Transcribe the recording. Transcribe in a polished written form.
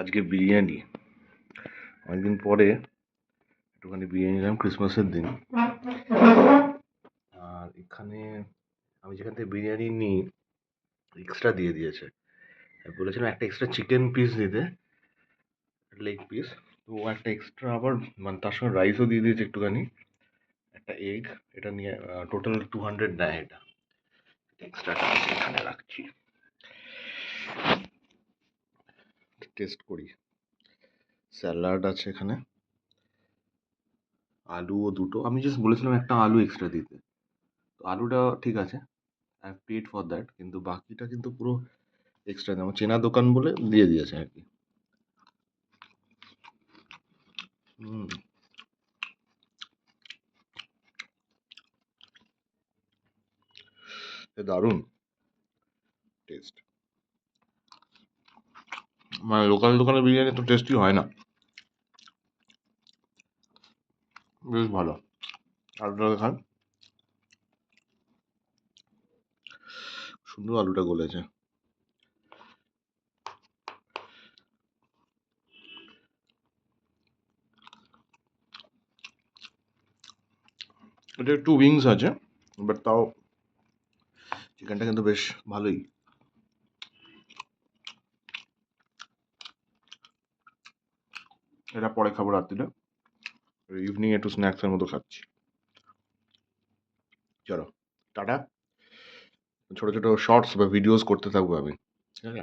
আজকে বিরিয়ানি অনেকদিন পরে একটুখানি বিরিয়ানি নিলাম ক্রিসমাসের দিন। আর এখানে আমি যেখান থেকে বিরিয়ানি নিই এক্সট্রা দিয়ে দিয়েছে। বলেছিলাম একটা এক্সট্রা চিকেন পিস দিতে, লেগ পিস। তো ও একটা এক্সট্রা আবার মানে তার সঙ্গে রাইসও দিয়ে দিয়েছে একটুখানি, একটা এগ। এটা নিয়ে টোটাল 200 নেয়। এটা এক্সট্রাটা আছে, এখানে রাখছি, টেস্ট করি। স্যালাড আছে এখানে, আলুও দুটো। আমি জাস্ট বলেছিলাম একটা আলু এক্সট্রা দিতে, তো আলুটা ঠিক আছে, I have paid for that, কিন্তু বাকিটা কিন্তু পুরো এক্সট্রা। আমার চেনা দোকান বলে দিয়ে দিয়েছে আর কি। হুম, দারুণ টেস্ট। মানে লোকাল দোকানের বিরিয়ানি তো টেস্টি হয় না, বেশ ভালো। আলুটা খান, সুন্দর আলুটা গলেছে। এটা একটু উইংস আছে, বাট তাও চিকেনটা কিন্তু বেশ ভালোই। এটা পরে খাবো রাত্রিরে, ইভিনিং একটু স্ন্যাক্সের মতো খাচ্ছি। চলো টাটা। ছোট ছোট শর্টস বা ভিডিওস করতে থাকবো আমি, ঠিক আছে।